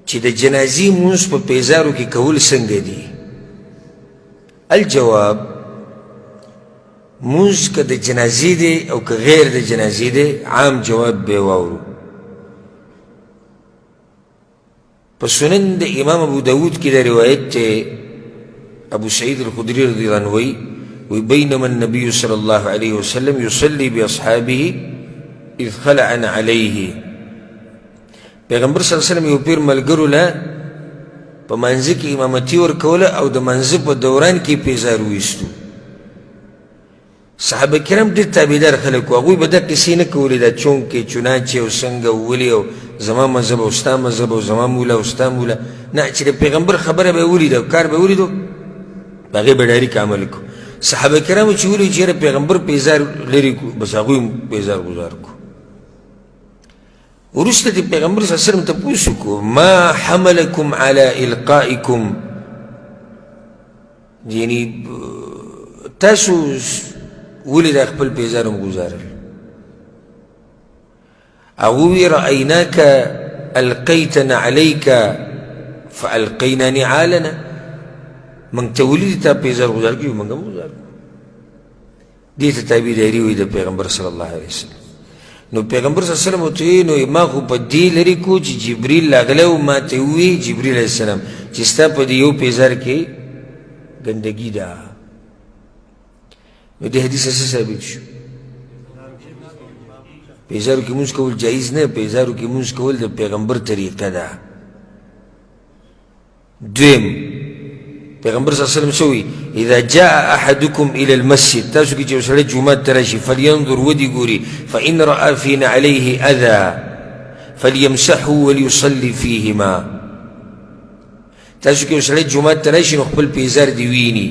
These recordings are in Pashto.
چې د جنازې مونځ په پیزارو کې کول څنګه دي؟ الجواب، مونځ که د جنازې دی او که غیر د جنازې دی، عام جواب به واورو. په سنن د امام ابو داود کې د روایت ته ابو سعید الخدری رضی اللہ عنہ وی بینما النبی صلی اللہ علیہ وسلم یصلی باصحابه اذ خلعن علیه. پیغمبر صلی اللہ علیہ وسلم یو پیر ملګرو له په منځه کې امامتي ورکوله او د منځه په دوران کې پیزار ویستو. صحابه کرام ډېر تابعدار خلک وو، هغوی به دا قصې نه کولې دا چونکې چنانچې او څنګه ولې او زما مذهب او ستا مذهب او زما مولا او ستا مولا، نه، چې د پیغمبر خبره به یې ولیده او کار به یې ولیدو په هغې به ډایرک عمل کو. صحابه کرامو چې ولیدو چې یاره پیغمبر پیزار لرې کړو، بس هغوی هم پیزار گزار کو. وروسته د پیغمبر صلی الله علیه وسلم تپوس وکړو، ما حملکم علی القائکم، یعنی تاسو ولې دا خپل پیزار هم گزارل؟ هغوی رأیناک القیتنا علیک فالقینا نعالنا، منږ ته ولیدې تا پیزار گزار کړي، منږ هم گزار کړو. دې ته تابعداري وایي د پیغمبر صلی الله علیه وسلم. نو پیغمبر صلی الله علیه وسلم ورته ویې نو ما خو په دې لرې کو چې جبریل راغلی او ما ته وویې جبریل علیه السلام چې ستا په دې یو پیزار کې ګندګي ده. نو دې حدیث څه ثابت شو؟ پیزارو کې مونځ کول جایز نه، پیزارو کې مونځ کول د پیغمبر طریقه ده. دویم، پیغمبر صلی الله علیه وسلم څه وایي؟ اذا جاء احدکم الى المسجد، تاسو کې چې یو سړی جومات ته راشي، فلینظر ودې ګوري، فان رأى فی نعلیه اذى فلیمسحه ولیصلي فیهما. تاسو کې یو سړی جومات ته راشي نو خپل پیزار دې ویني،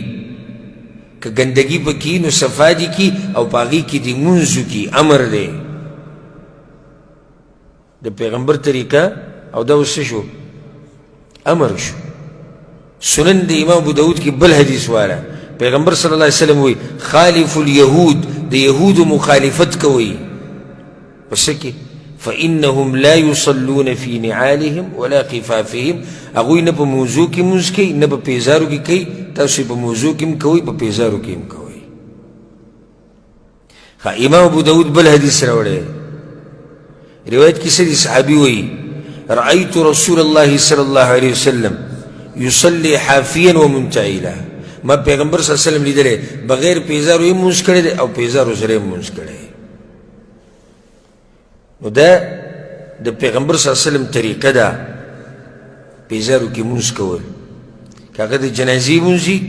که ګندګي پکې نو صفا دې کي او په هغې کې دې مونځ وکړي، امر دی د پیغمبر طریقه. او دا اوس څه شو؟ امر شو. سنن د امام ابو داود کې بل حدیث والا پیغمبر صلی الله علیه وسلم وی خالف الیهود، د یهودو مخالفت کوئ په څه کې؟ فانهم لا یصلون فی نعالهم ولا خفافهم، هغوی نه په موضوع کې مونځ کوي نه په پیزارو کې کوي. تاسو په موضوع کې هم کوئ، په پیزارو کې هم کوئ. امام ابو داود بل حدیث راوړی، روایت کې څه دي؟ صحابي وایي رأیت رسول الله صلی الله علیه وسلم یصلی حافیا ومنتعلا، ما پیغمبر صلی الله علیه وسلم لیدلی بغیر پیزارو یې مونځ کړی دی او پیزارو سره یې مونځ کړی. نو دا د پیغمبر صلی الله علیه وسلم طریقه ده پیزارو کې مونځ کول، که هغه د جنازې مونځي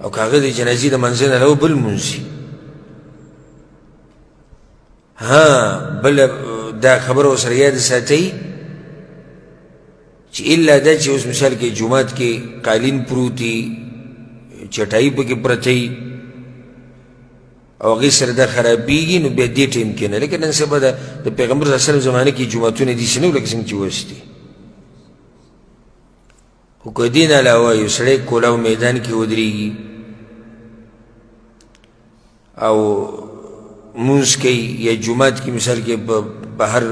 او که هغه د جنازې د منځه نه راو بل مونځي. ها بله دا خبره ورسره یاد ساتئ چې الا دا چې اوس مثال کې جومات کې قالین پروتي، چټایي پکې پرتی او هغې سره دا خرابېږي، نو بیا دې ټایم کې نه. لیکن نن سبا د پیغمبر صلی الله علیه وسلم زمانه کې جوماتونه داسې نه وو لکه څنګه چې اوس دي. خو که دې نه علاوه یو سړی کولاو میدان کې ودرېږي او مونځ کوي، یا جومات کې مثال کې بهر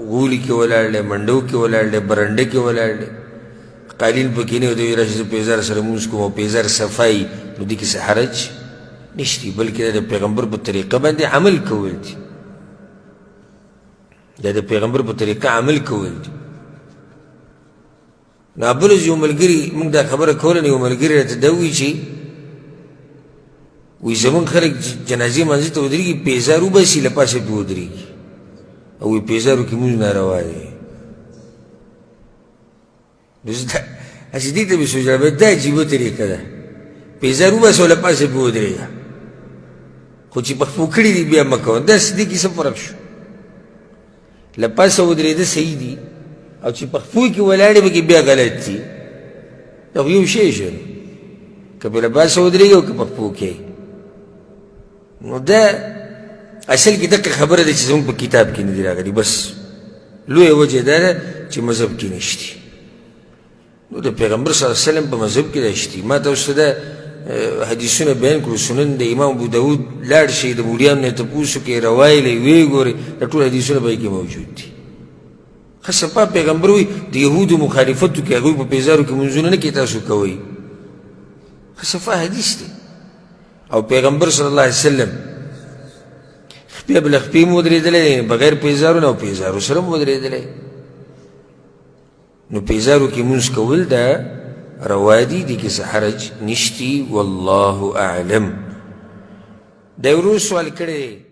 غولي کې ولاړ دی، منډو کې ولاړ دی، برنډه کې ولاړ دی، قالین پکې نه وي، دوی راشي زه پیزار سره مونځ کوم او پیزار صفایي، نو دې کې څه حرج نشته، بلکې دا د پیغمبر په طریقه باندې عمل کول دي. دا د پیغمبر په طریقه عمل کول دي. نو بل یو ملګري موږ دا خبره کوله، نو یو ملګري راته دا وایي چې وایي زمونږ خلک جنازې منځه ته ودرېږي، پیزار وباسي له پاسه پې ودرېږي او وی پیزارو کې مونځ ناروا دی. هسې دې ته مې سوچ راغی دا عجیبه طریقه ده، پیزار وباسه او له پاسه پې ودرېږه، خو چې پخپو کړي دي بیا مه کوه. داسې دې کې څه فرق شو؟ له پاسه ودرېده صحیح دي او چې پخپو کې ولاړې پکې بیا غلط دي. دا خو یو شی شو، که په له پاسه ودرېږي او که پخپو کې. نو دا اصل کې دقیق خبره ده چې زموږ په کتاب کې نه دي راغلي، بس لویه وجه دا ده چې مذهب کې نشتي. نو د پیغمبر صلی الله علیه وسلم په مذهب کې دا شتي. ما تاسو ته حدیثونه بیان کړو، سنن د امام ابو داود لاړ شئ، د مولیانو نه تپوس وکړئ، روایلې ویې ګورئ، دا ټول حدیثونه په کې موجود دي. ښه شفاف پیغمبر وایي د یهودو مخالفت وکړي هغوی په پیزارو کې منځونه نه کوي تاسو کوئ ښه شفاف حدیث دی او پیغمبر صلی الله علیه وسلم خپې بله خپې م ودرېدلی بغیر پیزارو نه او پیزارو سره م ودرېدلی نو پیزارو کې مونځ کول دا روا دي دې کې څه حرج نشتي والله اعلم دا ورو سوال کړی